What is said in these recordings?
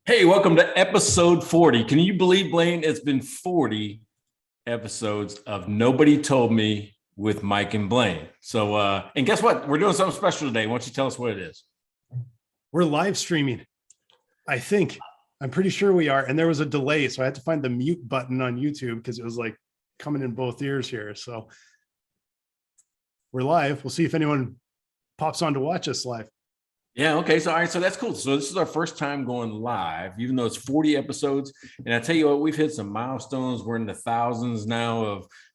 Hey, welcome to episode 40. Can you believe, Blaine? It's been 40 episodes of Nobody Told Me with Mike and Blaine. So, and guess what? We're doing something special today. Why don't you tell us what it is? We're live streaming. I think. I'm pretty sure we are. And there was a delay, so I had to find the mute button on YouTube because it was like coming in both ears here. So we're live. We'll see if anyone pops on to watch us live. Yeah, okay. So, all right. So that's cool. So this is our first time going live, even though it's 40 episodes. And I tell you what, we've hit some milestones. We're in the thousands now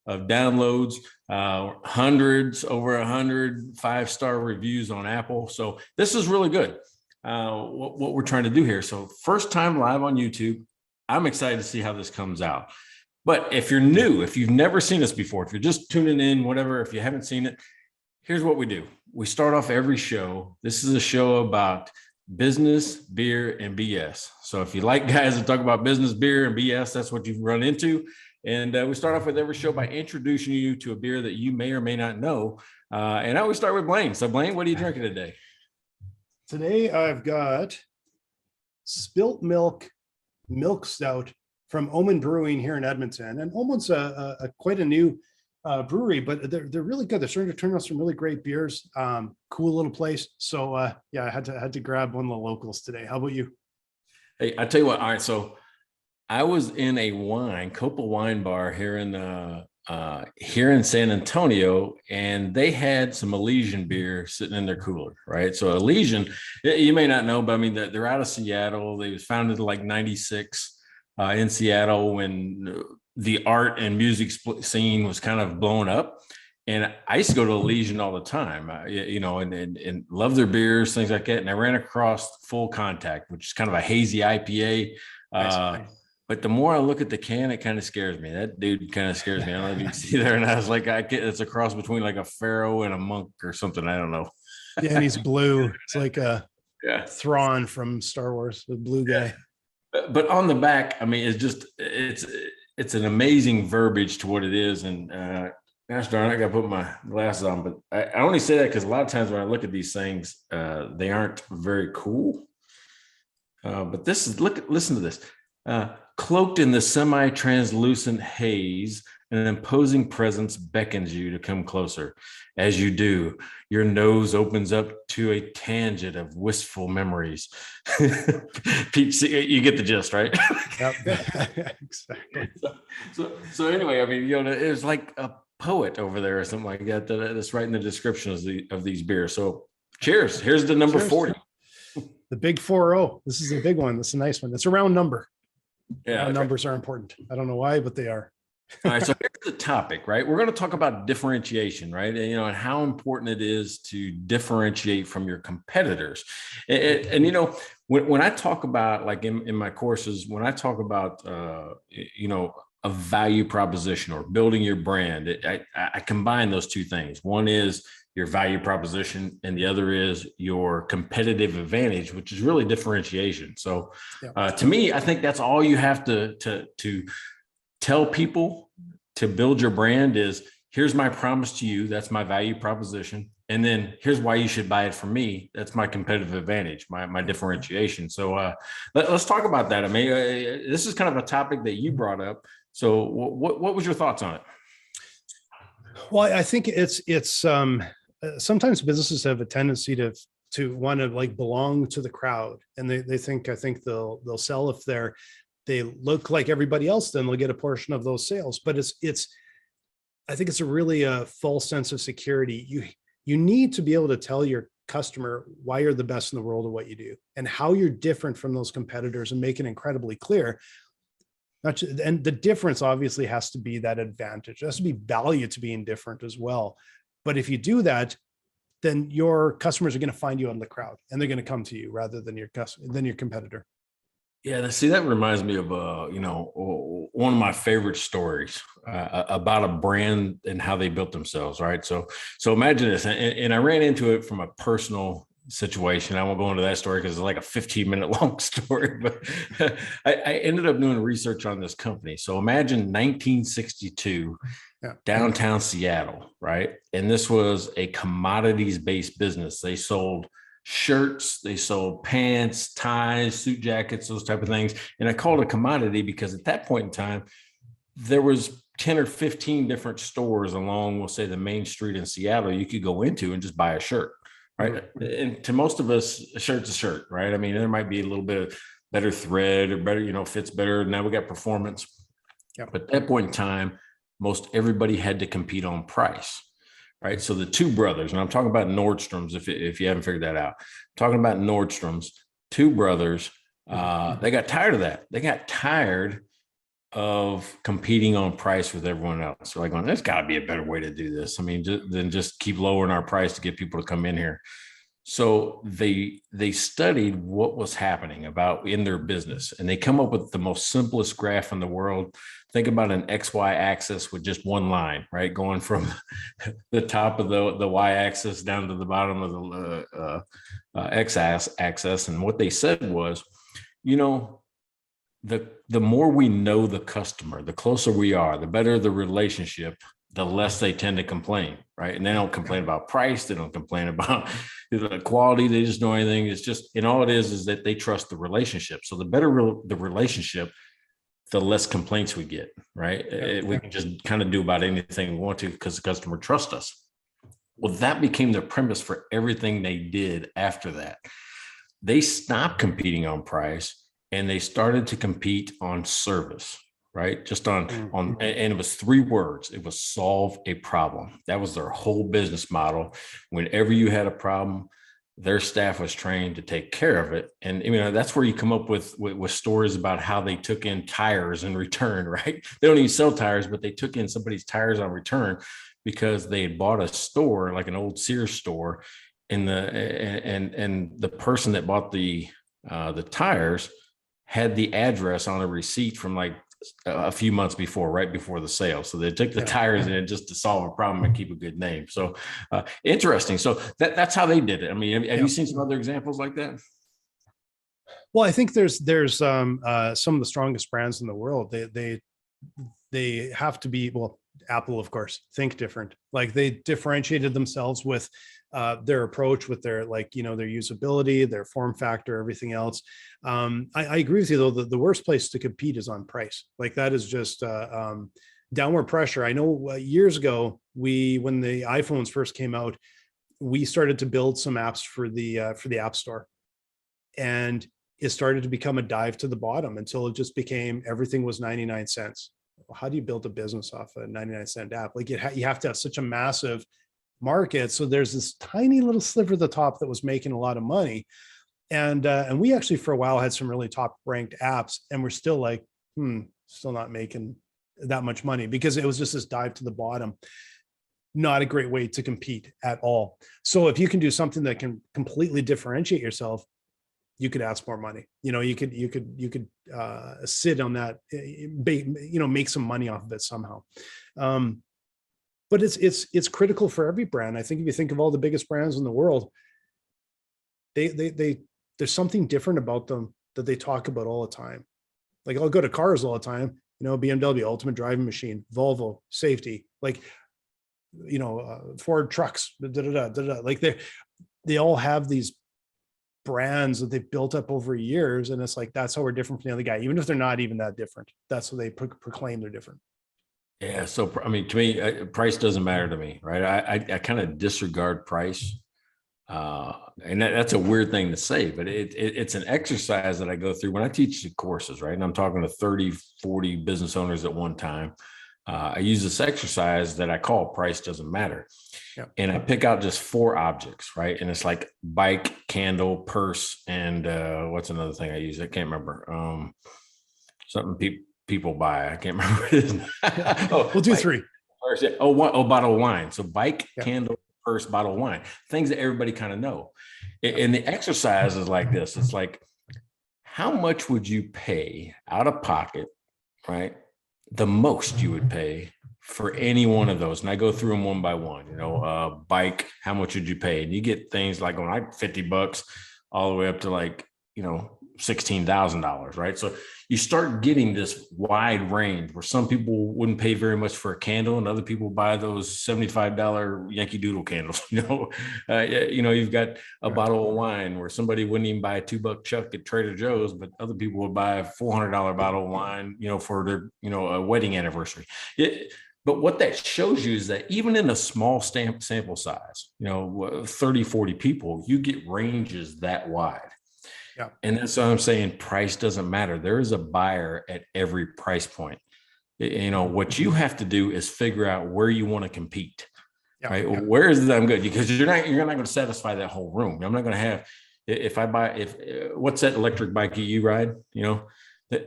of downloads, hundreds, over 100 5-star reviews on Apple. So this is really good. What we're trying to do here. So first time live on YouTube. I'm excited to see how this comes out. But if you're new, if you've never seen us before, if you're just tuning in, whatever, if you haven't seen it, here's what we do. We start off every show. This is a show about business, beer, and BS. So if you like guys that talk about business, beer, and BS, that's what you've run into. And we start off with every show by introducing you to a beer that you may or may not know. And I always start with Blaine. So Blaine, what are you drinking today? Today I've got Spilt milk stout from Omen Brewing here in Edmonton. And Omen's quite a new brewery, but they're really good. They're starting to turn out some really great beers. Cool little place. So yeah, I had to grab one of the locals today. How about you? Hey, I tell you what. All right, so I was in a Copa wine bar here in San Antonio, and they had some Elysian beer sitting in their cooler, right? So Elysian, you may not know, but I mean they're out of Seattle. They was founded in like '96 in Seattle when the art and music scene was kind of blowing up. And I used to go to Elysian all the time, and love their beers, things like that. And I ran across Full Contact, which is kind of a hazy IPA. Nice. But the more I look at the can, it kind of scares me. That dude kind of scares me. I don't know if you can see there. And I was like, it's a cross between like a pharaoh and a monk or something. I don't know. Yeah, and he's blue. It's like a Thrawn from Star Wars, the blue guy. But on the back, I mean, it's an amazing verbiage to what it is. And gosh darn, I got to put my glasses on. But I only say that because a lot of times when I look at these things, they aren't very cool. But listen to this. Cloaked in the semi-translucent haze, an imposing presence beckons you to come closer. As you do, your nose opens up to a tangent of wistful memories. Pete, you get the gist, right? Yep. Exactly. So anyway, I mean, it was like a poet over there or something like that that's writing the description of these beers. So cheers. Here's the number 40. The big 4-0. This is a big one. This is a nice one. It's a round number. Yeah, numbers are important. I don't know why, but they are. All right, so here's the topic, right? We're going to talk about differentiation, right? And how important it is to differentiate from your competitors. And when I talk about, like in my courses, when I talk about, a value proposition or building your brand, I combine those two things. One is your value proposition, and the other is your competitive advantage, which is really differentiation. So to me, I think that's all you have to tell people to build your brand is, here's my promise to you. That's my value proposition. And then here's why you should buy it from me. That's my competitive advantage, my differentiation. So let's talk about that. I mean, this is kind of a topic that you brought up. So what was your thoughts on it? Well, I think it's sometimes businesses have a tendency to want to like belong to the crowd, and I think they'll sell if they look like everybody else, then they'll get a portion of those sales. But I think it's a really false sense of security. You need to be able to tell your customer why you're the best in the world at what you do and how you're different from those competitors, and make it incredibly clear. And the difference obviously has to be that advantage. There has to be value to being different as well. But if you do that, then your customers are going to find you on the crowd, and they're going to come to you rather than your competitor. Yeah, see, that reminds me of one of my favorite stories about a brand and how they built themselves, right? So imagine this, and I ran into it from a personal situation. I won't go into that story because it's like a 15-minute long story, but I ended up doing research on this company. So imagine 1962, downtown Seattle, right? And this was a commodities-based business. They sold shirts, they sold pants, ties, suit jackets, those type of things. And I call it a commodity because at that point in time, there was 10 or 15 different stores along, we'll say, the main street in Seattle you could go into and just buy a shirt, right? And to most of us, a shirt's a shirt, right? I mean, there might be a little bit of better thread or better, fits better. Now we got performance. Yeah. But at that point in time, most everybody had to compete on price, right? So the two brothers, and I'm talking about Nordstrom's, if you haven't figured that out, I'm talking about Nordstrom's, two brothers, they got tired of that. They got tired of competing on price with everyone else. So like, there's got to be a better way to do this. I mean, than just keep lowering our price to get people to come in here. So they studied what was happening about in their business, and they come up with the most simplest graph in the world. Think about an XY axis with just one line, right? Going from the top of the Y axis down to the bottom of the X axis. And what they said was, the more we know the customer, the closer we are, the better the relationship, the less they tend to complain, right? And they don't complain about price. They don't complain about the quality. They just know anything. It's just, and all it is that they trust the relationship. So the better the relationship, the less complaints we get, right? We can just kind of do about anything we want to because the customer trusts us. Well, that became the premise for everything they did after that. They stopped competing on price and they started to compete on service, right? Just on, and it was 3 words. It was solve a problem. That was their whole business model. Whenever you had a problem, their staff was trained to take care of it. And that's where you come up with stories about how they took in tires in return, right? They don't even sell tires, but they took in somebody's tires on return because they had bought a store, like an old Sears store, and the person that bought the tires had the address on a receipt from like a few months before, right before the sale. So they took the tires in just to solve a problem and keep a good name. So interesting. So that's how they did it. I mean, have you seen some other examples like that? Well, I think there's some of the strongest brands in the world. They have to be, well, Apple, of course, think different. Like they differentiated themselves with their approach, with their their usability, their form factor, everything else. I agree with you though. The worst place to compete is on price. Like that is just downward pressure. I know years ago, when the iPhones first came out, we started to build some apps for the App Store, and it started to become a dive to the bottom until it just became everything was 99 cents. How do you build a business off a 99-cent app? Like you have to have such a massive market. So there's this tiny little sliver at the top that was making a lot of money. And we actually for a while had some really top ranked apps, and we're still like, still not making that much money because it was just this dive to the bottom. Not a great way to compete at all. So if you can do something that can completely differentiate yourself, you could ask more money. You could sit on that, make some money off of it somehow. But it's critical for every brand. I think if you think of all the biggest brands in the world, there's something different about them that they talk about all the time. Like I'll go to cars all the time, BMW, ultimate driving machine, Volvo, safety, Ford trucks, like they all have these brands that they've built up over years. And it's like, that's how we're different from the other guy, even if they're not even that different. That's what they proclaim they're different. Yeah. So, I mean, to me, price doesn't matter to me, right? I kind of disregard price. And that's a weird thing to say, but it's an exercise that I go through when I teach the courses, right? And I'm talking to 30, 40 business owners at one time. I use this exercise that I call price doesn't matter. Yep. And I pick out just 4 objects, right? And it's like bike, candle, purse, and what's another thing I use? I can't remember. Something people buy. I can't remember what it is. We'll do bike, 3. Purse, yeah. Bottle of wine. So bike, candle, purse, bottle of wine. Things that everybody kind of know. And the exercise is like this. It's like, how much would you pay out of pocket, right? The most you would pay for any one of those. And I go through them one by one, bike, how much would you pay? And you get things like $50 all the way up to $16,000, right? So you start getting this wide range where some people wouldn't pay very much for a candle, and other people buy those $75 Yankee Doodle candles. You've got a bottle of wine where somebody wouldn't even buy a $2 chuck at Trader Joe's, but other people would buy a $400 bottle of wine, for their, a wedding anniversary. But what that shows you is that even in a small sample size, 30, 40 people, you get ranges that wide. Yeah. And that's what I'm saying. Price doesn't matter. There is a buyer at every price point. What you have to do is figure out where you want to compete. Yeah. Right. Yeah. Where is that I'm good? Because you're not going to satisfy that whole room. I'm not going to have, what's that electric bike you ride?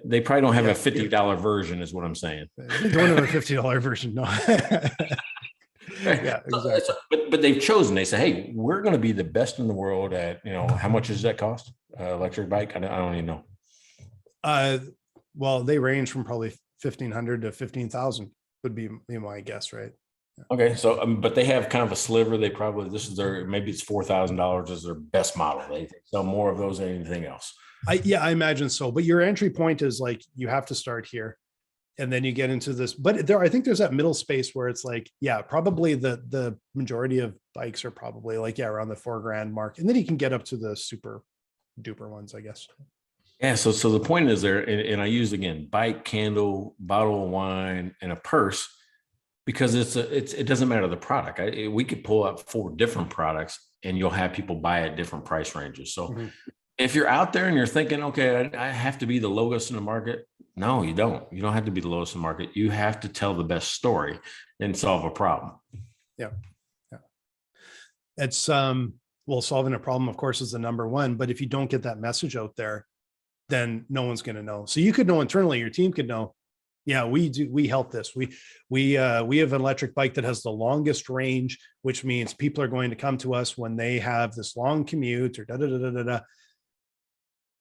They probably don't have a $50 version is what I'm saying. They don't have a $50 version. No. Yeah, exactly. But they've chosen, they say, hey, we're going to be the best in the world at, how much does that cost? Electric bike? I don't even know. Well, they range from probably 1,500 to 15,000 would be my guess, right? Yeah. Okay. So, but they have kind of a sliver. They probably, maybe it's $4,000 is their best model. They sell more of those than anything else. I imagine so. But your entry point is like, you have to start here and then you get into this, but I think there's that middle space where it's like, yeah, probably the majority of bikes are probably like, yeah, around the $4,000 mark. And then you can get up to the super duper ones, I guess. Yeah. So the point is there, and I use again, bike, candle, bottle of wine, and a purse, because it doesn't matter the product. We could pull up 4 different products and you'll have people buy at different price ranges. So if you're out there and you're thinking, okay, I have to be the lowest in the market. No, you don't. You don't have to be the lowest in the market. You have to tell the best story and solve a problem. Yeah. Yeah. It's, solving a problem, of course, is the number one, but if you don't get that message out there, then no one's going to know. So you could know internally, your team could know, yeah, we help this. We have an electric bike that has the longest range, which means people are going to come to us when they have this long commute or da.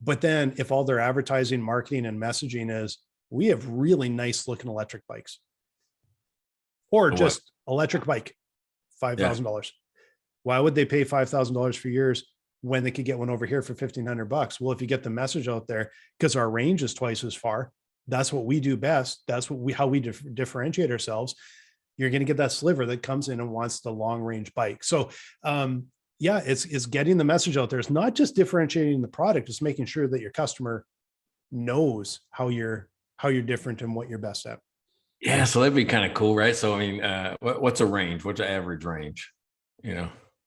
But then if all their advertising, marketing, and messaging is, we have really nice looking electric bikes, or just electric bike, $5,000. Why would they pay $5,000 for yours when they could get one over here for $1,500? Well, if you get the message out there, because our range is twice as far, that's what we do best. That's how we differentiate ourselves. You're going to get that sliver that comes in and wants the long range bike. So, yeah, it's getting the message out there. It's not just differentiating the product, it's making sure that your customer knows how you're different and what you're best at. Yeah. So that'd be kind of cool, right? So, I mean, what's a range? What's the average range,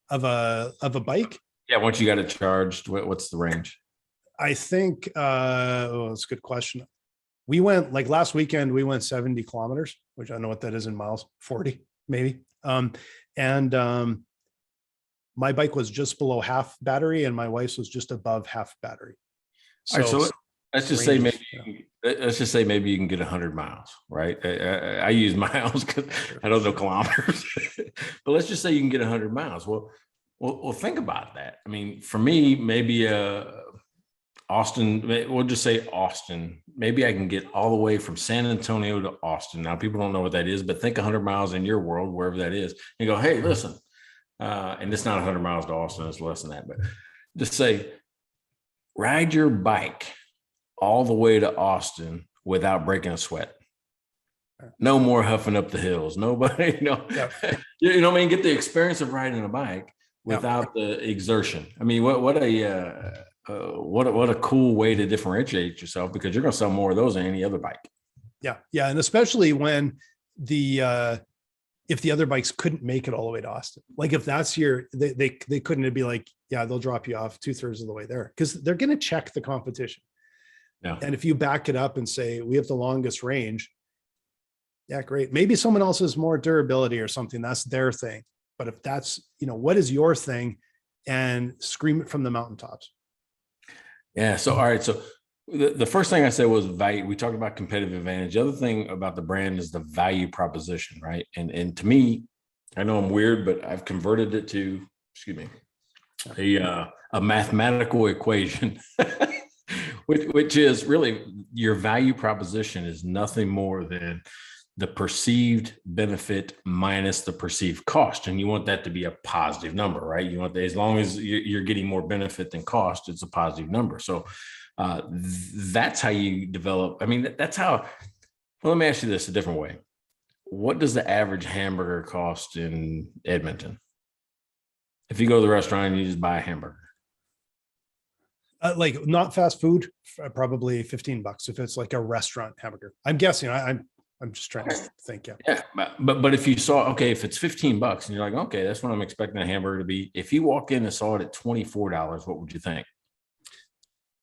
of a bike? Yeah. Once you got it charged, what's the range? I think, that's a good question. We went last weekend, we went 70 kilometers, which I don't know what that is in miles, 40 maybe. My bike was just below half battery and my wife's was just above half battery. So, let's just say maybe you can get 100 miles, right? I use miles because I don't know kilometers, but let's just say you can get 100 miles. Well, think about that. I mean, for me, maybe Austin, we'll just say Austin. Maybe I can get all the way from San Antonio to Austin. Now, people don't know what that is, but think 100 miles in your world, wherever that is, and go, hey, listen, and it's not 100 miles to Austin, it's less than that, but just say, ride your bike all the way to Austin without breaking a sweat. No more huffing up the hills. Nobody, Yeah. You know what I mean? Get the experience of riding a bike without the exertion. I mean, what a cool way to differentiate yourself, because you're going to sell more of those than any other bike. Yeah. Yeah. And especially when if the other bikes couldn't make it all the way to Austin, like if that's they couldn't, it'd be like, yeah, they'll drop you off 2/3 of the way there, because they're going to check the competition. Yeah. And if you back it up and say, we have the longest range. Yeah, great. Maybe someone else has more durability or something. That's their thing. But if that's, what is your thing, and scream it from the mountaintops. Yeah. So, all right. So the first thing I said was value. We talked about competitive advantage. The other thing about the brand is the value proposition, right? And to me, I know I'm weird, but I've converted it to, a mathematical equation, which is really your value proposition is nothing more than the perceived benefit minus the perceived cost. And you want that to be a positive number, right? You want that, as long as you're getting more benefit than cost, it's a positive number. So That's how you develop. I mean, that's how. Well, let me ask you this a different way. What does the average hamburger cost in Edmonton? If you go to the restaurant and you just buy a hamburger. Like not fast food, probably $15 if it's like a restaurant hamburger. I'm guessing. I'm just trying to think. Yeah. Yeah, but if you saw, okay, if it's $15 and you're like, okay, that's what I'm expecting a hamburger to be. If you walk in and saw it at $24, what would you think?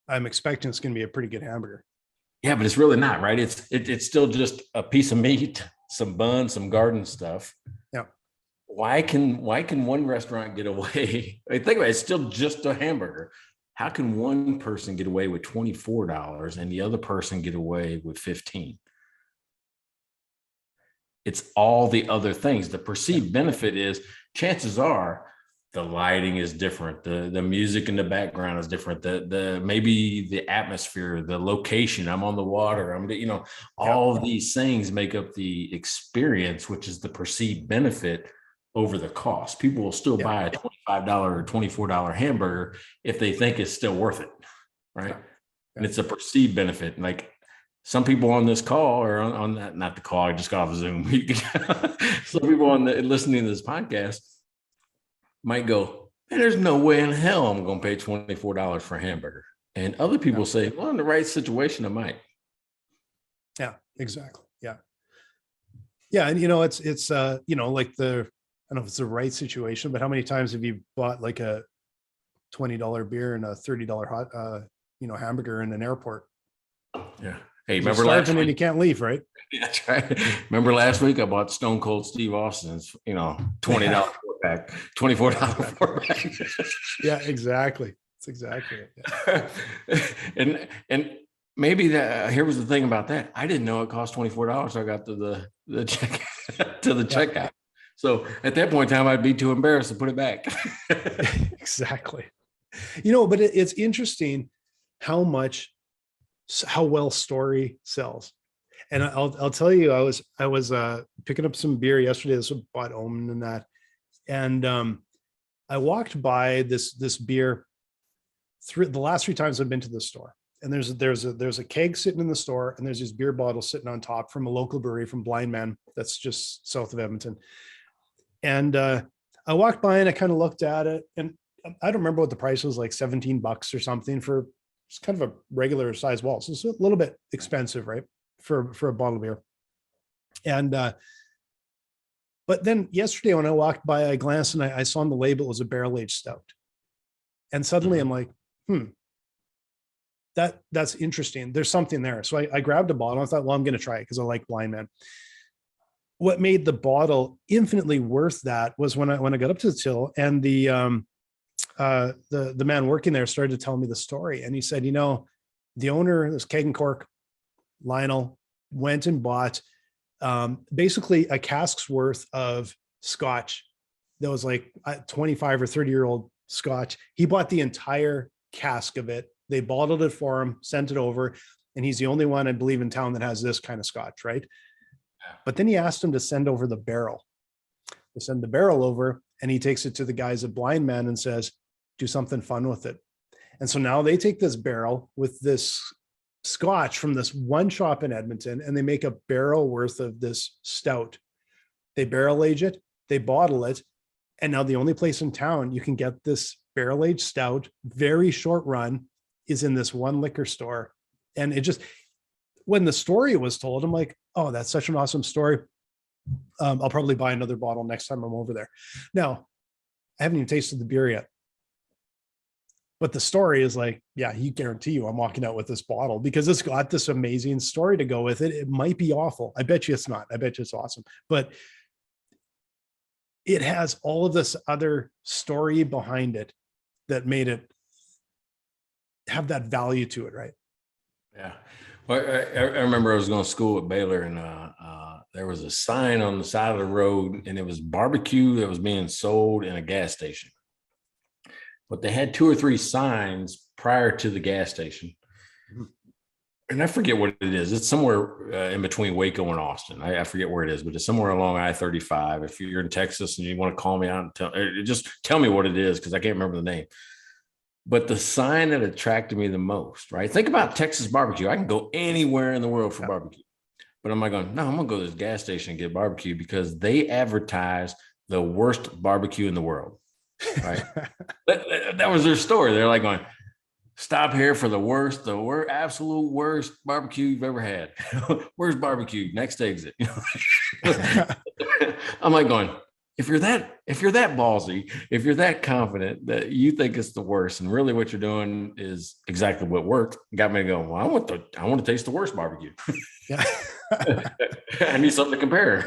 I'm expecting it's going to be a pretty good hamburger. Yeah, but it's really not, right? It's still just a piece of meat, some bun, some garden stuff. Yeah. Why can one restaurant get away? Think about it, it's still just a hamburger. How can one person get away with $24 and the other person get away with 15? It's all the other things. The perceived benefit is, chances are the lighting is different, the music in the background is different, the maybe the atmosphere, the location, I'm on the water, all of these things make up the experience, which is the perceived benefit over the cost. People will still buy a $25 or $24 hamburger if they think it's still worth it, right? And it's a perceived benefit. Like, some people on this call, or on that, not the call, I just got off Zoom. Some people listening to this podcast might go, man, there's no way in hell I'm going to pay $24 for a hamburger. And other people say, well, in the right situation, I might. Yeah, exactly. Yeah. Yeah. And, it's, like I don't know if it's the right situation, but how many times have you bought like a $20 beer and a $30 hot, hamburger in an airport? Yeah. Hey, remember last week? And you can't leave, right? Yeah, that's right. Remember last week I bought Stone Cold Steve Austin's, $20 four pack, $24 four pack. Yeah, exactly. That's exactly it. Yeah. and maybe here was the thing about that. I didn't know it cost $24. So I got to the check to the checkout. So at that point in time, I'd be too embarrassed to put it back. Exactly. But it's interesting how well story sells. And I'll tell you, I was picking up some beer yesterday. This was bought Omen and that. And I walked by this beer the last 3 times I've been to the store. And there's a keg sitting in the store, and there's these beer bottles sitting on top from a local brewery from Blaine, that's just south of Edmonton. And I walked by and I kind of looked at it, and I don't remember what the price was, like $17 or something for it's kind of a regular size bottle. So it's a little bit expensive, right? For a bottle of beer. And, but then yesterday when I walked by, I glanced and I saw on the label, it was a barrel-aged stout. And suddenly I'm like, that's interesting. There's something there. So I grabbed a bottle. I thought, well, I'm going to try it because I like Blind Man. What made the bottle infinitely worth that was when I got up to the till, and the man working there started to tell me the story. And he said, the owner, this Keg and Cork, Lionel, went and bought basically a cask's worth of scotch that was like 25 or 30-year-old scotch. He bought the entire cask of it. They bottled it for him, sent it over. And he's the only one, I believe, in town that has this kind of scotch, right? But then he asked him to send over the barrel. They send the barrel over, and he takes it to the guys at Blind Man and says, do something fun with it. And so now they take this barrel with this scotch from this one shop in Edmonton, and they make a barrel worth of this stout. They barrel age it, they bottle it. And now the only place in town you can get this barrel aged stout, very short run, is in this one liquor store. And it just, when the story was told, I'm like, oh, that's such an awesome story. I'll probably buy another bottle next time I'm over there. Now, I haven't even tasted the beer yet. But the story is like, yeah, you guarantee you I'm walking out with this bottle because it's got this amazing story to go with it. It might be awful. I bet you it's not. I bet you it's awesome. But it has all of this other story behind it that made it have that value to it, right? Yeah. Well, I remember I was going to school at Baylor, and there was a sign on the side of the road, and it was barbecue that was being sold in a gas station. But they had 2 or 3 signs prior to the gas station. And I forget what it is. It's somewhere in between Waco and Austin. I forget where it is, but it's somewhere along I-35. If you're in Texas and you want to call me out and just tell me what it is, because I can't remember the name. But the sign that attracted me the most, right? Think about Texas barbecue. I can go anywhere in the world for Yeah. barbecue. But I'm like going, no, I'm gonna go to this gas station and get barbecue because they advertise the worst barbecue in the world, right? That was their story. They're like going, stop here for the worst, absolute worst barbecue you've ever had. Where's barbecue? Next exit. I'm like going, if you're that ballsy, if you're that confident that you think it's the worst, and really what you're doing is exactly what worked, got me to go, well, I want to taste the worst barbecue. Yeah. I need something to compare.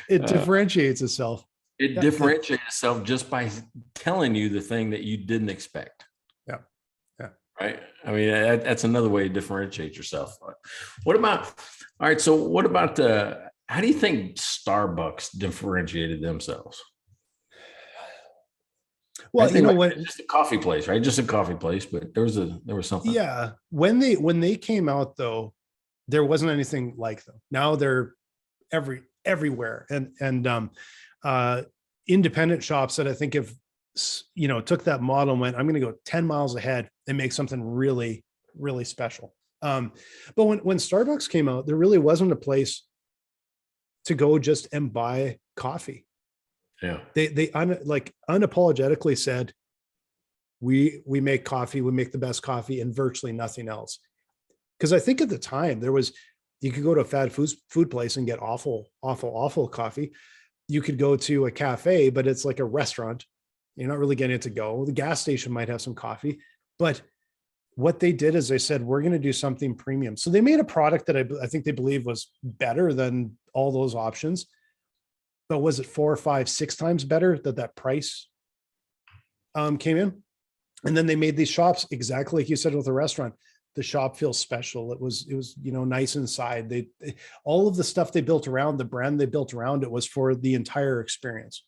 It differentiates itself. It Yeah. differentiates itself just by telling you the thing that you didn't expect. Yeah. Yeah. Right. I mean, that's another way to differentiate yourself. What about, all right. So what about how do you think Starbucks differentiated themselves? Well, you know what? Just a coffee place, right? Just a coffee place, but there was something. Yeah. When they came out though, there wasn't anything like them. Now they're everywhere. And independent shops that I think have, took that model and went, I'm going to go 10 miles ahead and make something really, really special. But when Starbucks came out, there really wasn't a place to go just and buy coffee. Yeah. They unapologetically said, we make coffee, we make the best coffee and virtually nothing else. Because I think at the time you could go to a fast food place and get awful coffee. You could go to a cafe, but it's like a restaurant. You're not really getting it to go. The gas station might have some coffee, but what they did is they said, we're going to do something premium. So they made a product that I think they believe was better than all those options. But was it 4 or 5, 6 times better that price came in? And then they made these shops exactly like you said with a restaurant. The shop feels special. It was nice inside. They all of the stuff they built around the brand they built around it was for the entire experience.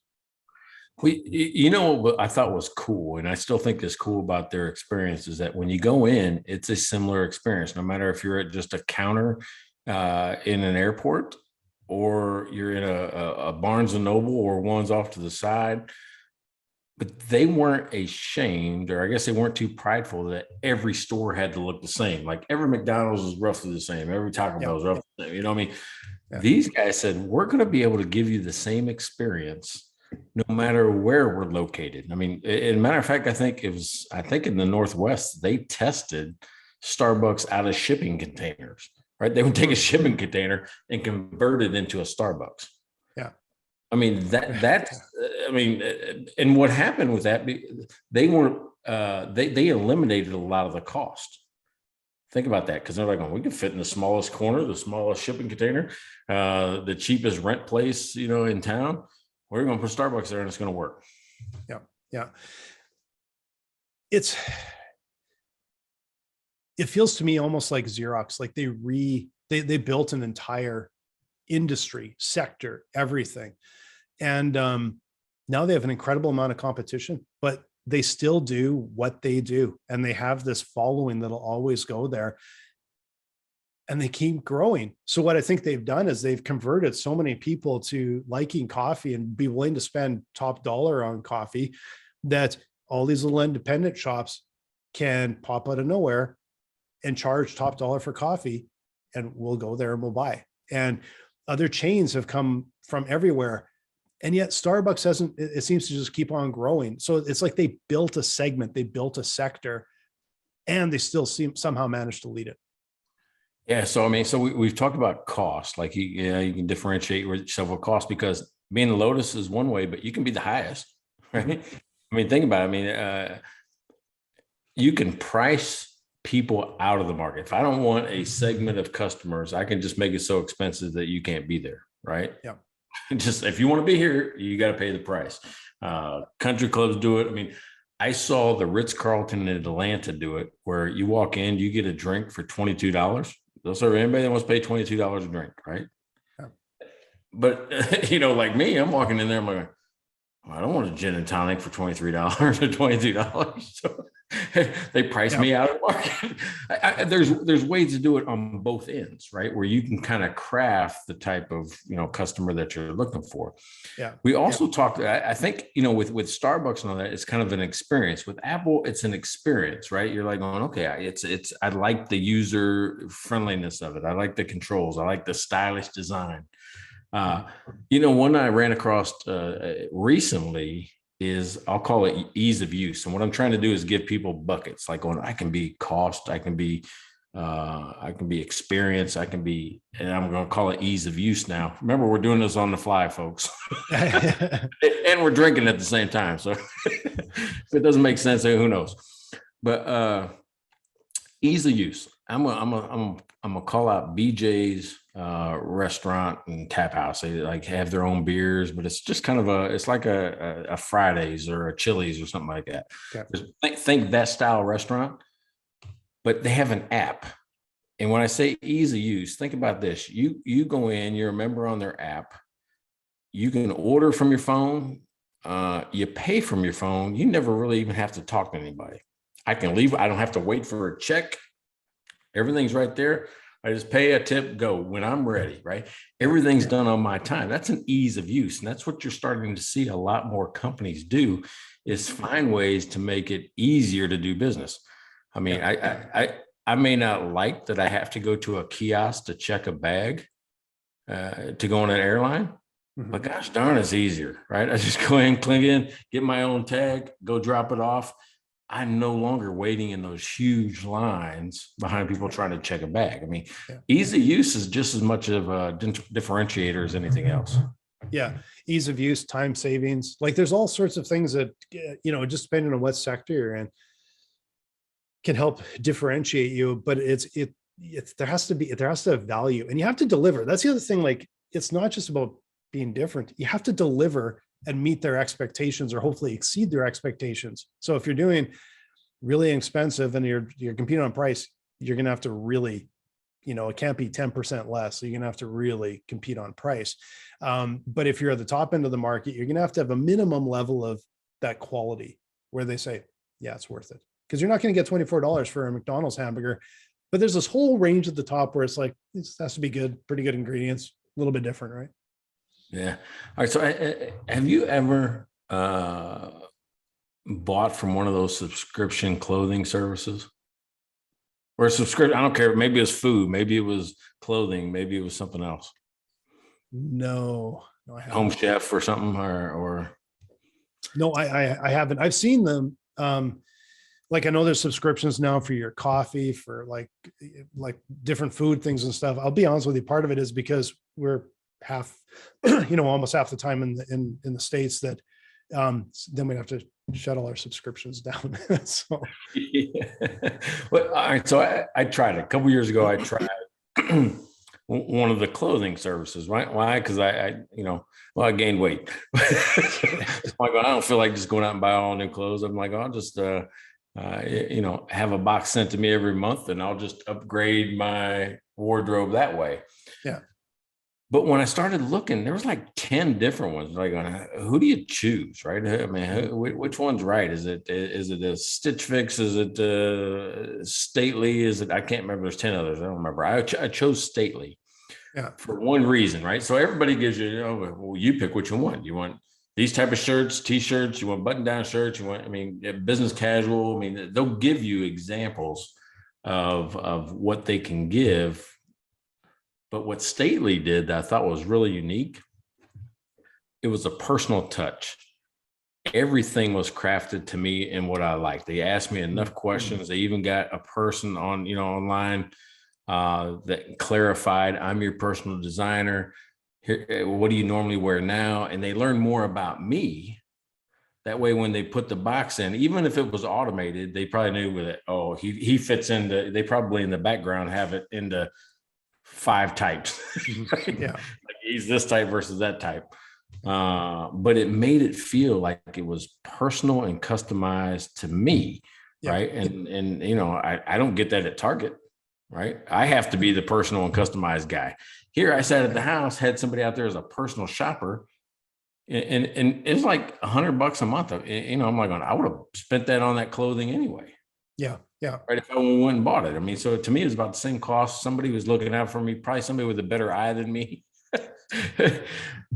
What I thought was cool, and I still think is cool about their experience is that when you go in, it's a similar experience, no matter if you're at just a counter in an airport or you're in a Barnes and Noble or one's off to the side. But they weren't ashamed, or I guess they weren't too prideful that every store had to look the same. Like every McDonald's is roughly the same. Every Taco Bell is roughly the same. You know what I mean? Yeah. These guys said, we're going to be able to give you the same experience no matter where we're located. I mean, as a matter of fact, I think in the Northwest, they tested Starbucks out of shipping containers, right? They would take a shipping container and convert it into a Starbucks. Yeah. I mean, and what happened with that, they weren't, they eliminated a lot of the cost. Think about that. Cause they're like, we can fit in the smallest corner, the smallest shipping container, the cheapest rent place, in town. We're going to put Starbucks there and it's going to work. Yeah. Yeah. It feels to me almost like Xerox, like they built an entire industry sector, everything. And now they have an incredible amount of competition, but they still do what they do. And they have this following that'll always go there. And they keep growing. So what I think they've done is they've converted so many people to liking coffee and be willing to spend top dollar on coffee that all these little independent shops can pop out of nowhere and charge top dollar for coffee. And we'll go there and we'll buy. And other chains have come from everywhere. And yet Starbucks hasn't, it seems to just keep on growing. So it's like they built a segment, they built a sector, and they still somehow managed to lead it. Yeah. So, I mean, we've talked about cost, like you can differentiate yourself with cost because being the Lotus is one way, but you can be the highest, right? I mean, think about it. I mean, you can price people out of the market. If I don't want a segment of customers, I can just make it so expensive that you can't be there, right? Yeah. Just if you want to be here, you got to pay the price. Country clubs do it. I mean, I saw the Ritz-Carlton in Atlanta do it, where you walk in, you get a drink for $22. They'll serve anybody that wants to pay $22 a drink, right? Yeah. But like me, I'm walking in there, I'm like, I don't want a gin and tonic for $23 or $22. So they price Yeah. me out of the market. There's ways to do it on both ends, right? Where you can kind of craft the type of customer that you're looking for. Yeah. We also talked. I think with Starbucks and all that, it's kind of an experience. With Apple, it's an experience, right? You're like going, okay, it's. I like the user friendliness of it. I like the controls. I like the stylish design. One I ran across recently is, I'll call it ease of use. And what I'm trying to do is give people buckets, like I can be cost, I can be experience, and I'm going to call it ease of use now. Remember, we're doing this on the fly, folks. And we're drinking at the same time. So if it doesn't make sense, who knows? But ease of use. I'm gonna call out BJ's restaurant and tap house. They like have their own beers, but it's just kind of it's like a Fridays or a Chili's or something like that. Okay. Think that style restaurant, but they have an app. And when I say ease of use, think about this. You go in, you're a member on their app. You can order from your phone. You pay from your phone. You never really even have to talk to anybody. I can leave. I don't have to wait for a check. Everything's right there. I just pay a tip, go when I'm ready, right? Everything's done on my time. That's an ease of use. And that's what you're starting to see a lot more companies do, is find ways to make it easier to do business. I mean, I may not like that I have to go to a kiosk to check a bag to go on an airline, but gosh darn, it's easier, right? I just go in, click in, get my own tag, go drop it off. I'm no longer waiting in those huge lines behind people trying to check a bag. I mean, ease of use is just as much of a differentiator as anything else. Yeah. Ease of use, time savings. Like there's all sorts of things that, just depending on what sector you're in, can help differentiate you, but there has to have value, and you have to deliver. That's the other thing. Like, it's not just about being different. You have to deliver and meet their expectations, or hopefully exceed their expectations. So if you're doing really expensive and you're competing on price, you're going to have to really, it can't be 10% less. So you're going to have to really compete on price. But if you're at the top end of the market, you're going to have a minimum level of that quality where they say, yeah, it's worth it. Because you're not going to get $24 for a McDonald's hamburger, but there's this whole range at the top where it's like, it has to be good, pretty good ingredients, a little bit different, right? Yeah. All right. So have you ever bought from one of those subscription clothing services? Or a subscription? I don't care. Maybe it was food. Maybe it was clothing. Maybe it was something else. No, I haven't. Home Chef or something, or. No, I haven't. I've seen them. Like I know there's subscriptions now for your coffee, for like different food things and stuff. I'll be honest with you. Part of it is because we're almost half the time in the States, that then we'd have to shut all our subscriptions down. So yeah. Well, all right. So I tried it a couple of years ago. I tried one of the clothing services. Right? Why? Because I gained weight. It's like, I don't feel like just going out and buy all new clothes. I'm like, I'll just have a box sent to me every month, and I'll just upgrade my wardrobe that way. Yeah. But when I started looking, there was like 10 different ones. Like, who do you choose, right? I mean, which one's right? Is it a Stitch Fix? Is it Stately? Is it? I can't remember. There's 10 others. I don't remember. I chose Stately. Yeah. For one reason, right? So everybody gives you, well, you pick which one. You want these type of shirts, T-shirts. You want button-down shirts. You want, business casual. They'll give you examples of what they can give. But what Stately did that I thought was really unique, it was a personal touch. Everything was crafted to me and what I liked. They asked me enough questions. They even got a person on, online that clarified, I'm your personal designer. Here, what do you normally wear now? And they learned more about me. That way, when they put the box in, even if it was automated, they probably knew with it, oh, he fits into, they probably in the background have it into 5 types. Right? Yeah. Like he's this type versus that type. But it made it feel like it was personal and customized to me. Yeah. Right. And I don't get that at Target. Right. I have to be the personal and customized guy. Here I sat at the house, had somebody out there as a personal shopper, And it's like $100 a month. You know, I'm like, I would have spent that on that clothing anyway. Yeah. Yeah. Right. If I went and bought it. I mean, so to me, it's about the same cost. Somebody was looking out for me, probably somebody with a better eye than me. But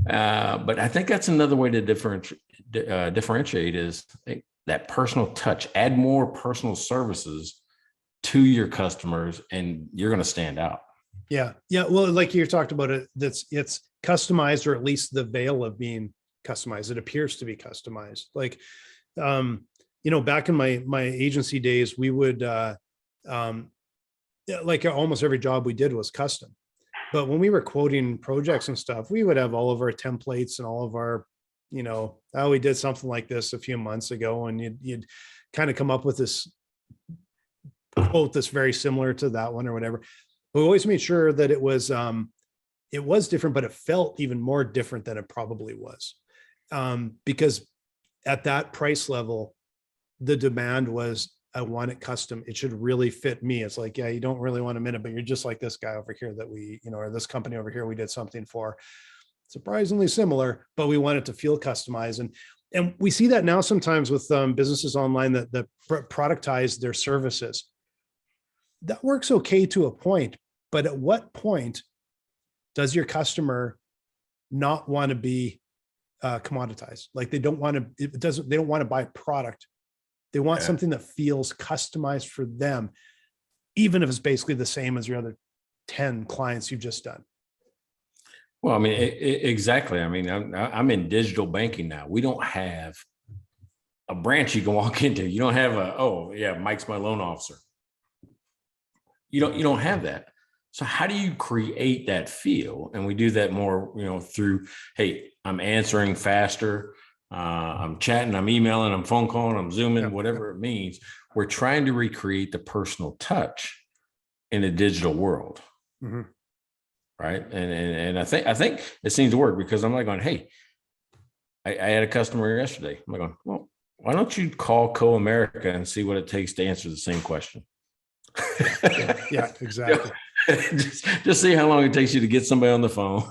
I think that's another way to differentiate is that personal touch. Add more personal services to your customers, and you're going to stand out. Yeah. Yeah. Well, like you talked about it, it's customized, or at least the veil of being customized. It appears to be customized. Like, back in my agency days, we would, like almost every job we did was custom. But when we were quoting projects and stuff, we would have all of our templates and all of our, oh, we did something like this a few months ago, and you'd kind of come up with this quote that's very similar to that one or whatever. We always made sure that it was different, but it felt even more different than it probably was. Because at that price level, the demand was, I want it custom. It should really fit me. It's like, yeah, you don't really want a minute, but you're just like this guy over here that we, or this company over here, we did something for. Surprisingly similar, but we want it to feel customized. And we see that now sometimes with businesses online that productize their services. That works okay to a point, but at what point does your customer not want to be commoditized? Like they don't want to, they don't want to buy a product. They want something that feels customized for them, even if it's basically the same as your other 10 clients you've just done. Well, I mean, exactly. I mean, I'm in digital banking now. We don't have a branch you can walk into. You don't have oh yeah, Mike's my loan officer. You don't have that. So how do you create that feel? And we do that more, through, hey, I'm answering faster. I'm chatting, I'm emailing, I'm phone calling, I'm Zooming, whatever it means. We're trying to recreate the personal touch in a digital world. Mm-hmm. Right. And I think it seems to work, because I'm like going, hey, I had a customer yesterday. I'm like going, well, why don't you call Co-America and see what it takes to answer the same question? Yeah, exactly. Just see how long it takes you to get somebody on the phone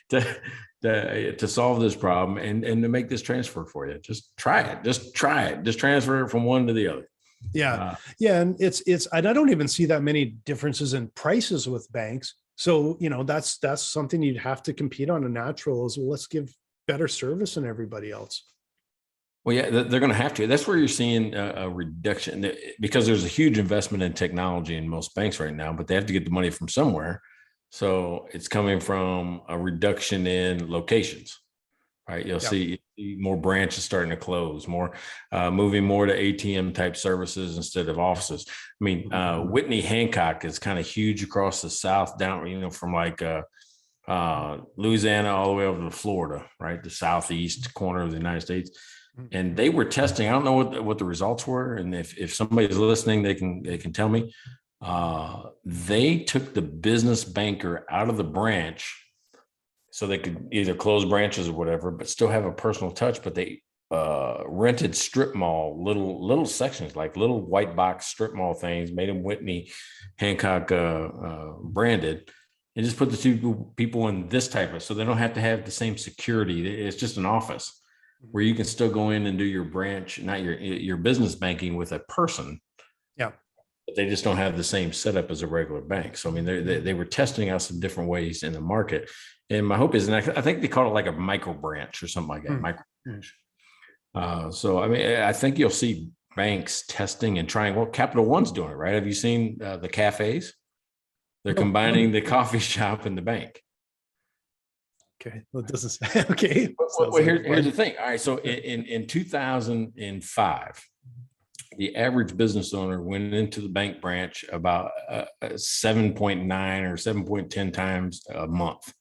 to solve this problem and to make this transfer for you. Just try it. Just transfer it from one to the other. Yeah. And it's, I don't even see that many differences in prices with banks. So, that's something you'd have to compete on a natural is, well, let's give better service than everybody else. Well, yeah, they're going to have to. That's where you're seeing a reduction, because there's a huge investment in technology in most banks right now, but they have to get the money from somewhere. So it's coming from a reduction in locations, right? You'll see more branches starting to close, more moving more to ATM type services instead of offices. I mean, Whitney Hancock is kind of huge across the South, down, from like Louisiana all the way over to Florida, right? The southeast corner of the United States. And they were testing. I don't know what the results were. And if somebody's listening, they can tell me. They took the business banker out of the branch so they could either close branches or whatever, but still have a personal touch. But they rented strip mall, little sections, like little white box strip mall things, made them Whitney Hancock branded, and just put the two people in this type of, so they don't have to have the same security. It's just an office where you can still go in and do your branch, not your business banking with a person. Yeah. But they just don't have the same setup as a regular bank. So, I mean, they were testing out some different ways in the market. And my hope is, and I think they call it like a micro branch or something like that, micro branch. So, I mean, I think you'll see banks testing and trying. Well, Capital One's doing it, right? Have you seen the cafes? They're combining the coffee shop and the bank. Okay. Well, it doesn't say, okay. Well, here's the thing. All right. So in 2005, the average business owner went into the bank branch about 7.9 or 7.10 times a month.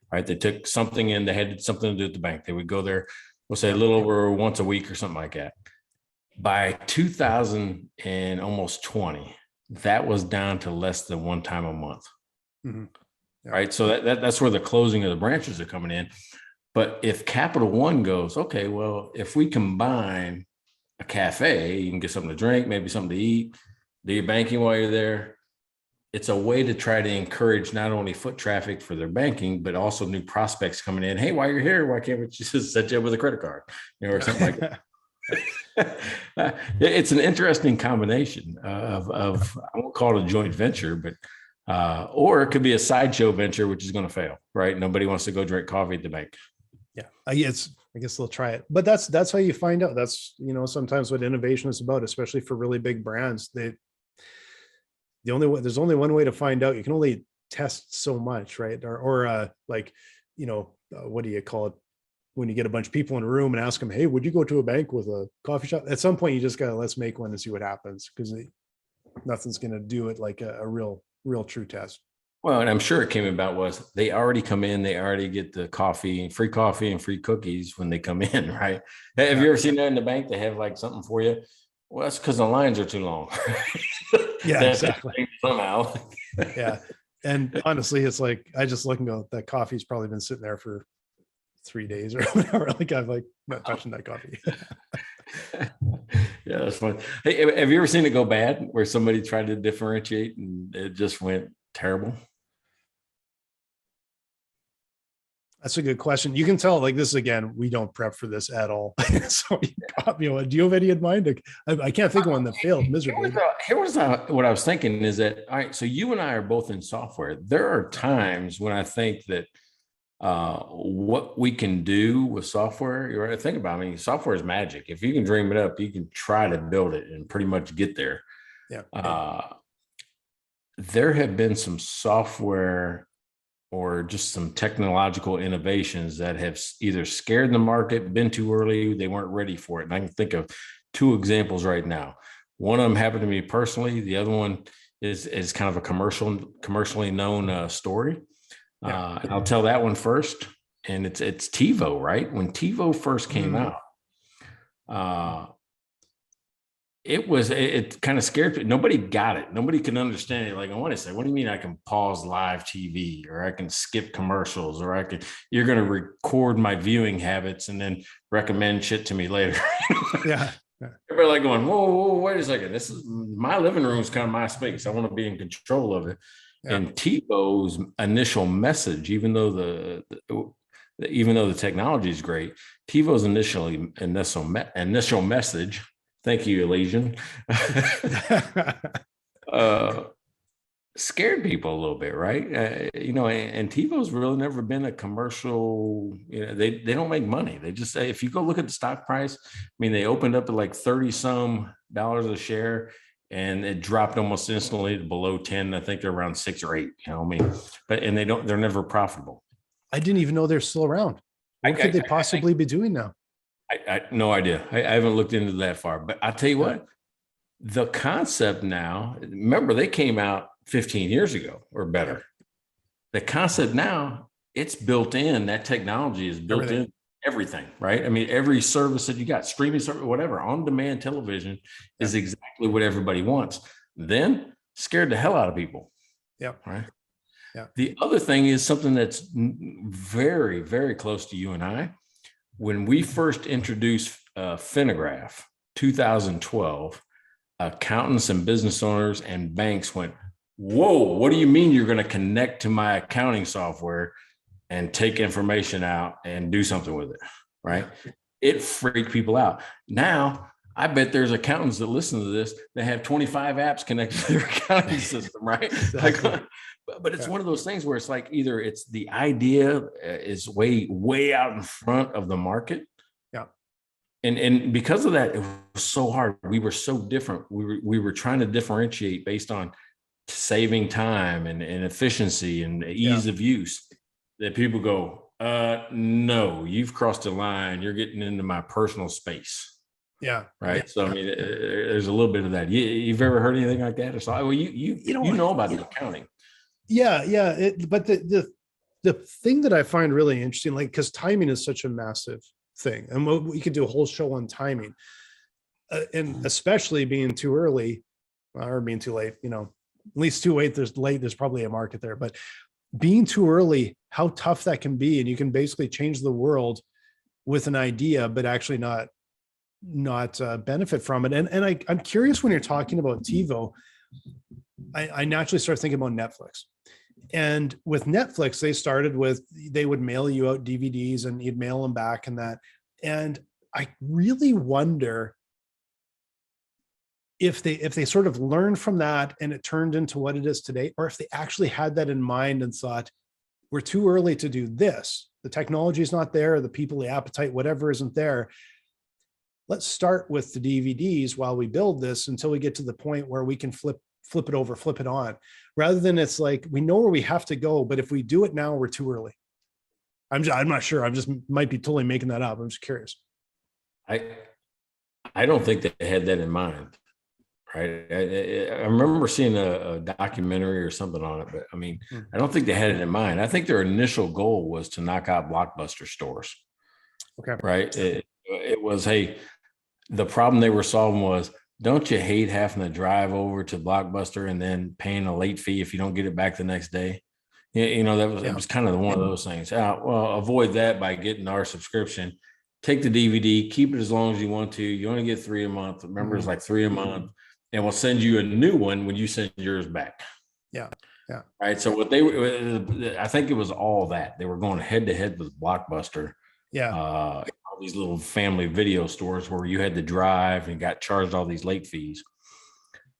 Right. They took something in, they had something to do at the bank. They would go there, we'll say a little over once a week or something like that. By 2000 and almost 20, that was down to less than one time a month. Mm-hmm. Right. So that's where the closing of the branches are coming in. But if Capital One goes, okay, well, if we combine a cafe, you can get something to drink, maybe something to eat, do your banking while you're there. it's a way to try to encourage not only foot traffic for their banking, but also new prospects coming in. Hey, while you're here, why can't we just set you up with a credit card, or something like that? It's an interesting combination of I won't call it a joint venture, but or it could be a sideshow venture, which is going to fail, right? Nobody wants to go drink coffee at the bank. Yeah, I guess they'll try it, but that's how you find out. That's, sometimes what innovation is about, especially for really big brands. There's only one way to find out. You can only test so much, right? Or like, what do you call it? When you get a bunch of people in a room and ask them, hey, would you go to a bank with a coffee shop? At some point, you just gotta, let's make one and see what happens, because nothing's going to do it like a real true test. Well, and I'm sure it came about was they already come in, they already get the coffee and free cookies when they come in, right? Have you ever seen that in the bank? They have like something for you. Well, that's because the lines are too long. Yeah, exactly. Somehow. Yeah. And honestly, it's like, I just look and go, that coffee's probably been sitting there for 3 days or whatever. Like, I'm like not touching that coffee. Yeah, that's fun. Hey, have you ever seen it go bad where somebody tried to differentiate and it just went terrible? That's a good question. You can tell, like, this again, we don't prep for this at all. So you got me one. Do you have any in mind? I can't think of one that failed miserably. Here was what I was thinking is that, all right, so you and I are both in software. There are times when I think that what we can do with software, you're right to think about. I mean, software is magic. If you can dream it up, you can try to build it and pretty much get there. Yeah. There have been some software or just some technological innovations that have either scared the market, been too early, they weren't ready for it. And I can think of two examples right now. One of them happened to me personally. The other one is kind of a commercially known story. And I'll tell that one first. And it's TiVo, right? When TiVo first came out, it kind of scared people. Nobody got it. Nobody can understand it. Like, I want to say, what do you mean I can pause live TV, or I can skip commercials, or you're going to record my viewing habits and then recommend shit to me later. Yeah. Everybody like going, whoa, wait a second. This is my living room is kind of my space. I want to be in control of it. Yeah. And TiVo's initial message, even though the technology is great, TiVo's initial message. Thank you, Elysian. Scared people a little bit, right? And TiVo's really never been a commercial. They don't make money. They just say, if you go look at the stock price, I mean, they opened up at like $30-some a share, and it dropped almost instantly to below 10. I think they're around 6 or 8. They're never profitable. I didn't even know they're still around. What could they possibly be doing now? I no idea. I haven't looked into that far, but I'll tell you what, the concept now, remember they came out 15 years ago or better. The concept now, it's built in, that technology is built in everything, right? I mean, every service that you got, streaming service, whatever, on-demand television is exactly what everybody wants. Then scared the hell out of people. Yeah. Right. Yeah. The other thing is something that's very, very close to you and I. When we first introduced Finograph, 2012, accountants and business owners and banks went, whoa, what do you mean you're going to connect to my accounting software and take information out and do something with it, right? It freaked people out. Now, I bet there's accountants that listen to this that have 25 apps connected to their accounting system, right? Exactly. But it's one of those things where it's like either it's the idea is way out in front of the market. Yeah. And because of that, it was so hard. We were so different. We were trying to differentiate based on saving time and efficiency and ease of use, that people go, no, you've crossed the line. You're getting into my personal space. Yeah. Right. So, I mean, there's a little bit of that. You've ever heard anything like that? Or so? Well, you know about the accounting. Yeah. But the thing that I find really interesting, like, because timing is such a massive thing, and we could do a whole show on timing, and especially being too early or being too late, at least too late. There's probably a market there, but being too early, how tough that can be. And you can basically change the world with an idea, but actually not benefit from it. And I'm curious, when you're talking about TiVo, I naturally started thinking about Netflix. And with Netflix, they started with, they would mail you out DVDs and you'd mail them back and that. And I really wonder if they sort of learned from that and it turned into what it is today, or if they actually had that in mind and thought, we're too early to do this. The technology is not there, the people, the appetite, whatever isn't there. Let's start with the DVDs while we build this until we get to the point where we can flip it over, flip it on, rather than it's like, we know where we have to go, but if we do it now, we're too early. I'm not sure. I'm just might be totally making that up. I'm just curious. I don't think they had that in mind. Right. I remember seeing a documentary or something on it, but I mean, I don't think they had it in mind. I think their initial goal was to knock out Blockbuster stores. Okay. Right. It was, hey, the problem they were solving was, don't you hate having to drive over to Blockbuster and then paying a late fee if you don't get it back the next day? You know, it was kind of one of those things. Well, avoid that by getting our subscription. Take the DVD, keep it as long as you want to. You only get 3 a month. Remember, it's like 3 a month. And we'll send you a new one when you send yours back. Yeah. Yeah. Right. So I think it was all that. They were going head to head with Blockbuster. Yeah. All these little family video stores where you had to drive and got charged all these late fees.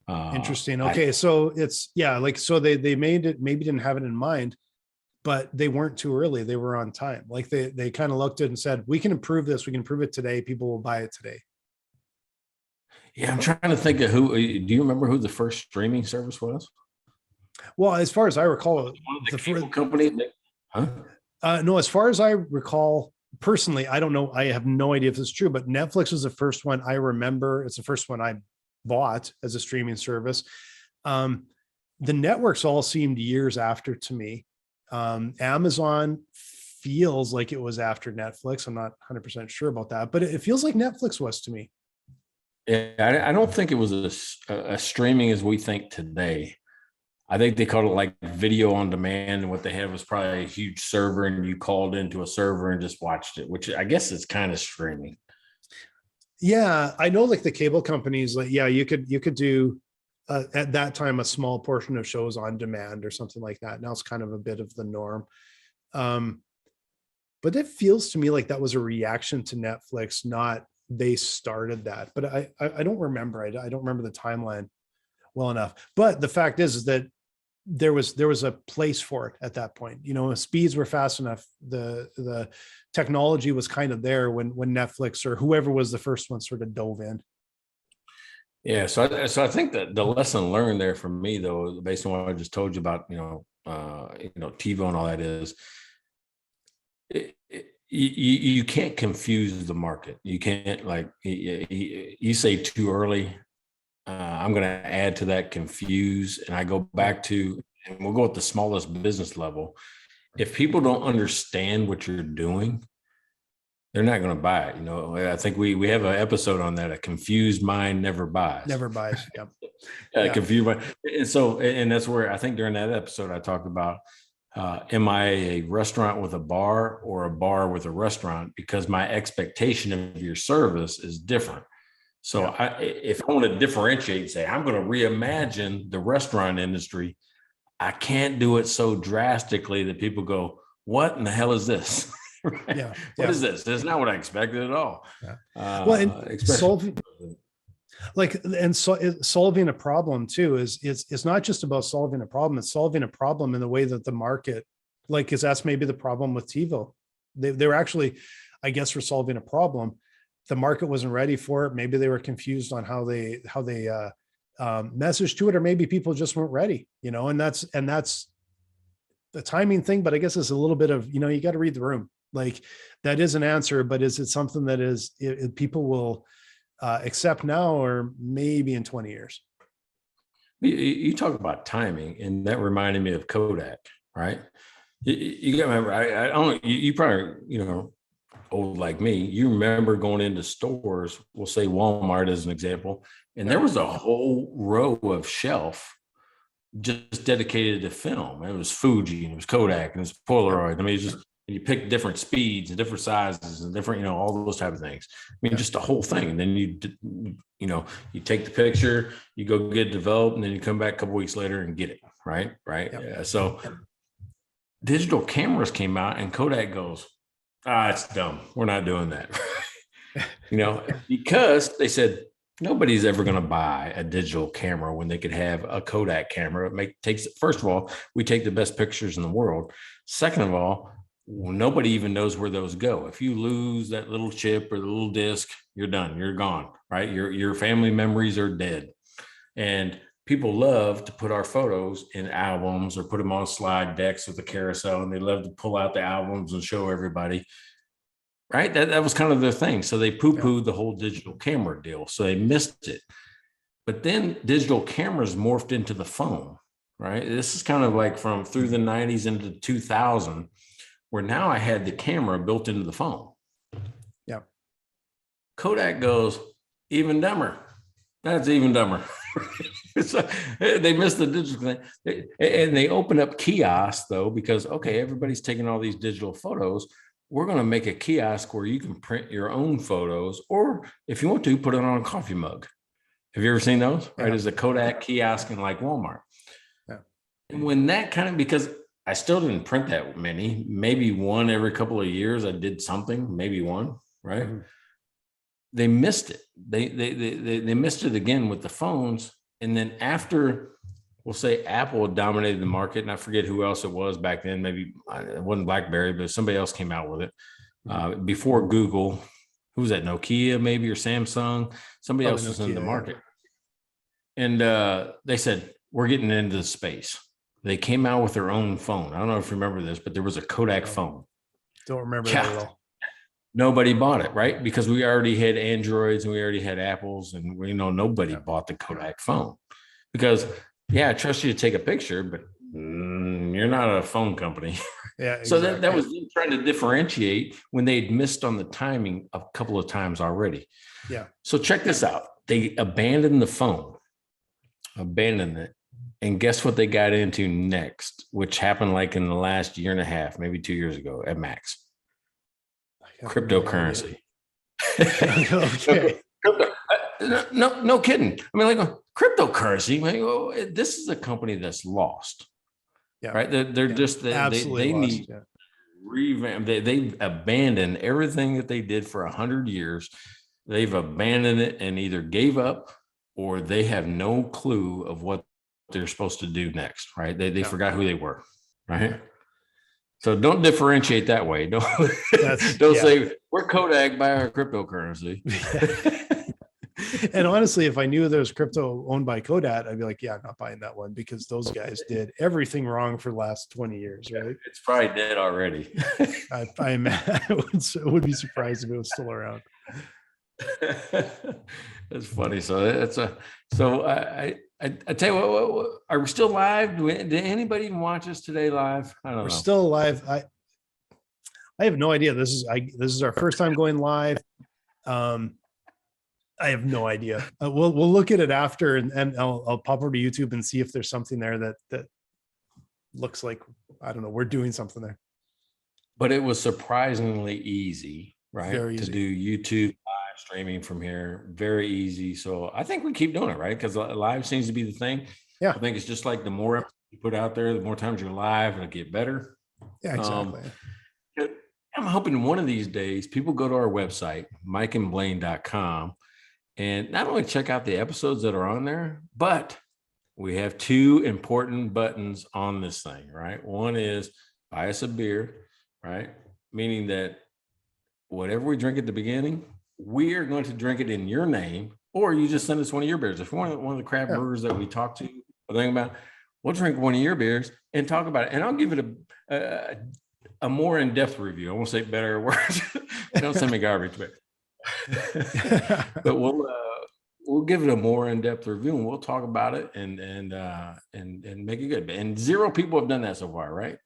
Interesting. Okay. So it's, so they made it, maybe didn't have it in mind, but they weren't too early. They were on time. Like they kind of looked at it and said, we can improve this. We can improve it today. People will buy it today. Yeah, I'm trying to think of who. Do you remember who the first streaming service was? Well, as far as I recall, one of the cable company. No, as far as I recall, personally, I don't know. I have no idea if it's true, but Netflix was the first one I remember. It's the first one I bought as a streaming service. The networks all seemed years after to me. Amazon feels like it was after Netflix. I'm not 100% sure about that, but it feels like Netflix was to me. Yeah, I don't think it was a streaming as we think today. I think they called it like video on demand, and what they had was probably a huge server, and you called into a server and just watched it, which I guess is kind of streaming. Yeah, I know, like the cable companies, like, yeah, you could do at that time a small portion of shows on demand or something like that. Now it's kind of a bit of the norm. But it feels to me like that was a reaction to Netflix, not they started that, but I don't remember. I don't remember the timeline well enough. But the fact is that there was a place for it at that point. You know, speeds were fast enough. The technology was kind of there when Netflix or whoever was the first one sort of dove in. Yeah, so I think that the lesson learned there for me, though, based on what I just told you about, TiVo and all that, is you can't confuse the market. You can't, like, you say too early, I'm going to add to that confuse. And I go back to, and we'll go at the smallest business level. If people don't understand what you're doing, they're not going to buy it. You know, I think we have an episode on that. A confused mind never buys. Never buys. Yep. Confused mind. And so, and that's where I think during that episode I talked about, am I a restaurant with a bar or a bar with a restaurant? Because my expectation of your service is different. So if I want to differentiate and say, I'm going to reimagine the restaurant industry, I can't do it so drastically that people go, what in the hell is this? Right? Yeah. What is this? That's not what I expected at all. Yeah. And solving a problem too is it's not just about solving a problem. It's solving a problem in the way that the market, like, because that's maybe the problem with TiVo. They were actually, I guess, for solving a problem. The market wasn't ready for it. Maybe they were confused on how they messaged to it, or maybe people just weren't ready, and that's the timing thing. But I guess it's a little bit of, you got to read the room. Like, that is an answer, but is it something that people will accept now, or maybe in 20 years? You talk about timing, and that reminded me of Kodak, right? You got to remember, I don't, you probably, old like me, you remember going into stores, we'll say Walmart as an example, and there was a whole row of shelf just dedicated to film. It was Fuji, and it was Kodak, and it was Polaroid. I mean, it's just and you pick different speeds and different sizes and different, all those type of things. I mean, just the whole thing. And then you take the picture, you go get it developed, and then you come back a couple weeks later and get it. Right. So digital cameras came out, and Kodak goes, it's dumb. We're not doing that. Because they said nobody's ever going to buy a digital camera when they could have a Kodak camera. First of all, we take the best pictures in the world. Second of all, nobody even knows where those go. If you lose that little chip or the little disc, you're done. You're gone, right? Your family memories are dead. And people love to put our photos in albums or put them on slide decks with a carousel, and they love to pull out the albums and show everybody. Right. That was kind of their thing. So they poo-pooed the whole digital camera deal. So they missed it. But then digital cameras morphed into the phone. Right. This is kind of like from through the 90s into 2000, where now I had the camera built into the phone. Yeah. Kodak goes, even dumber. That's even dumber. So they missed the digital thing. And they opened up kiosks, though, because, okay, everybody's taking all these digital photos. We're going to make a kiosk where you can print your own photos, or if you want to, put it on a coffee mug. Have you ever seen those? Right. There's a Kodak kiosk in like Walmart. Yeah. And when that because I still didn't print that many, maybe one every couple of years, I did something, maybe one, right? Mm-hmm. They missed it. They missed it again with the phones. And then after, we'll say Apple dominated the market, and I forget who else it was back then. Maybe it wasn't BlackBerry, but somebody else came out with it. Before Google, who was that? Nokia, maybe, or Samsung. Somebody else was in the market. And they said, we're getting into the space. They came out with their own phone. I don't know if you remember this, but there was a Kodak phone. Don't remember that at all. Nobody bought it, right? Because we already had Androids and we already had Apples, and nobody bought the Kodak phone. Because I trust you to take a picture, but you're not a phone company. Yeah. Exactly. So that was them trying to differentiate when they'd missed on the timing a couple of times already. Yeah. So check this out. They abandoned the phone, it. And guess what they got into next, which happened like in the last year and a half, maybe 2 years ago at max? Cryptocurrency. Okay. No kidding. I mean, like cryptocurrency. This is a company that's lost. Yeah. Right. They're just they need revamp. They've abandoned everything that they did for 100 years. They've abandoned it and either gave up or they have no clue of what they're supposed to do next. Right. They forgot who they were. Right. So don't differentiate that way. Don't say we're Kodak, buy our cryptocurrency. And honestly, if I knew there was crypto owned by Kodak, I'd be like, I'm not buying that one, because those guys did everything wrong for the last 20 years, right? It's probably dead already. I would be surprised if it was still around. That's funny. I tell you what, are we still live? Did anybody even watch us today live? I don't know. We're still live. I have no idea. This is our first time going live. I have no idea. We'll look at it after, and I'll pop over to YouTube and see if there's something there that looks like, I don't know, we're doing something there. But it was surprisingly easy, right? Very easy. To do YouTube live streaming from here. Very easy. So I think we keep doing it, right? Because live seems to be the thing. Yeah. I think it's just like the more you put out there, the more times you're live, it'll get better. Yeah, exactly. I'm hoping one of these days people go to our website, mikeandblaine.com, and not only check out the episodes that are on there, but we have two important buttons on this thing, right? One is buy us a beer, right? Meaning that whatever we drink at the beginning, we are going to drink it in your name, or you just send us one of your beers. If you're one of the craft brewers that we talk to or think about, we'll drink one of your beers and talk about it. And I'll give it a more in-depth review. I won't say better or worse. Don't send me garbage, but we'll give it a more in-depth review, and we'll talk about it and make it good. And 0 people have done that so far, right?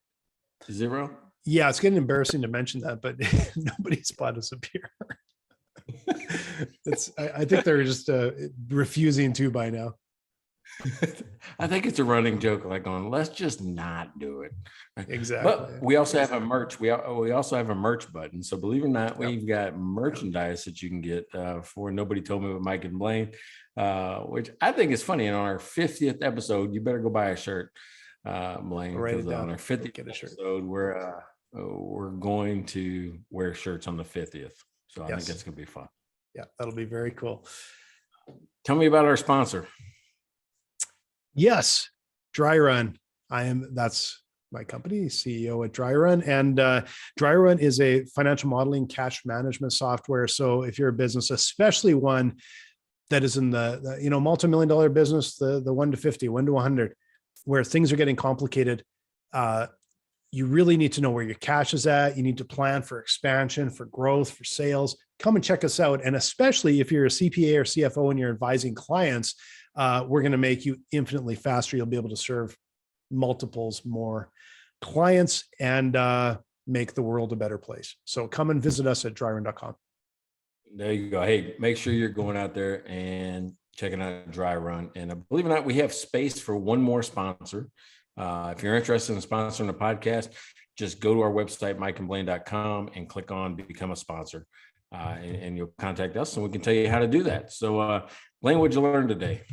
0. Yeah, it's getting embarrassing to mention that, but nobody's bought us a beer. I think they're just refusing to by now. I think it's a running joke, like on let's just not do it. Exactly. But we also have a merch. We also have a merch button. So believe it or not, we've got merchandise that you can get for Nobody Told Me with Mike and Blaine, which I think is funny. And on our 50th episode, you better go buy a shirt, Blaine, because on our 50th episode, we're going to wear shirts on the 50th. So I think that's going to be fun. Yeah, that'll be very cool. Tell me about our sponsor. Yes, Dry Run. That's my company, CEO at Dry Run. And Dry Run is a financial modeling cash management software. So if you're a business, especially one that is in the multi-million-dollar business, the 1 to 50, 1 to 100, where things are getting complicated, you really need to know where your cash is at. You need to plan for expansion, for growth, for sales. Come and check us out. And especially if you're a CPA or CFO and you're advising clients, we're going to make you infinitely faster. You'll be able to serve multiples more clients and make the world a better place. So come and visit us at dryrun.com. There you go. Hey, make sure you're going out there and checking out Dry Run. And believe it or not, we have space for one more sponsor. If you're interested in sponsoring the podcast, just go to our website, mikeandblaine.com, and click on Become a Sponsor. And you'll contact us and we can tell you how to do that. So, Blaine, what'd you learn today?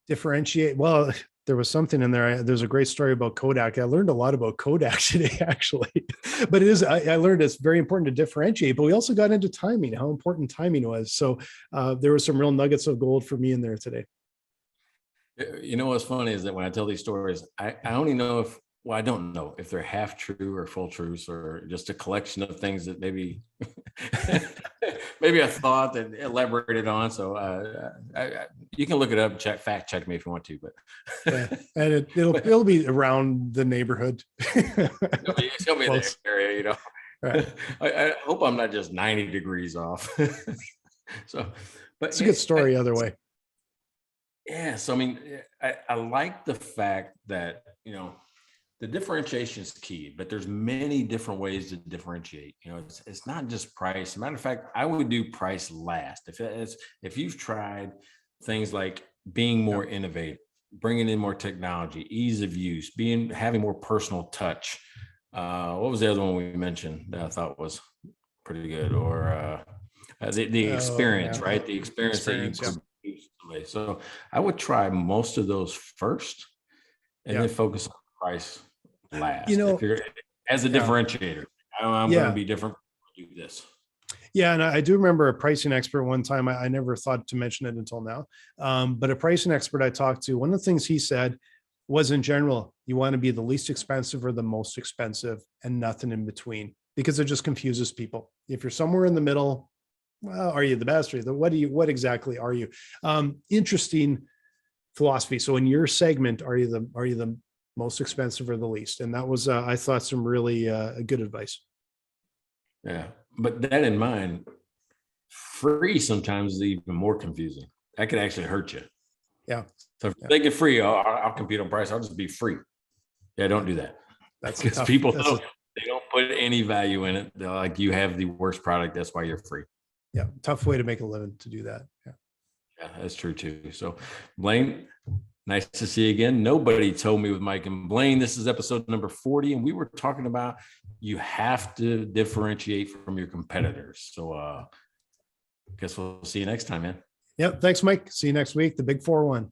Differentiate. Well, there was something in there. There's a great story about Kodak. I learned a lot about Kodak today, actually. But I learned it's very important to differentiate. But we also got into timing, how important timing was. So there were some real nuggets of gold for me in there today. You know what's funny is that when I tell these stories, I only know I don't know if they're half true or full truths or just a collection of things that maybe maybe I thought that elaborated on. So you can look it up, fact check me if you want to, but and it'll be around the neighborhood. It's gonna be in the area, Right. I hope I'm not just 90 degrees off. So, but it's a good story either way. Yeah. So, I mean, I like the fact that, the differentiation is key, but there's many different ways to differentiate. It's not just price. As a matter of fact, I would do price last. If you've tried things like being more innovative, bringing in more technology, ease of use, having more personal touch. What was the other one we mentioned that I thought was pretty good? Or the experience, right? The experience that you produce. So I would try most of those first, and then focus on price last. If you're as a differentiator, I'm going to be different. Do this. Yeah, and I do remember a pricing expert one time. I never thought to mention it until now, but a pricing expert I talked to, one of the things he said was, in general, you want to be the least expensive or the most expensive, and nothing in between, because it just confuses people. If you're somewhere in the middle, well, are you the best? Or what exactly are you? Interesting philosophy. So in your segment, are you the most expensive or the least? And that was, I thought, some really good advice. Yeah. But that in mind, free sometimes is even more confusing. That could actually hurt you. Yeah. So if they get free, I'll compete on price. I'll just be free. Yeah. Don't do that. That's because people they don't put any value in it. They're like, you have the worst product. That's why you're free. Yeah. Tough way to make a living to do that. Yeah. Yeah, that's true too. So Blaine, nice to see you again. Nobody Told Me with Mike and Blaine. This is episode number 40, and we were talking about you have to differentiate from your competitors. So I guess we'll see you next time, man. Yep. Thanks, Mike. See you next week. The big 4-1.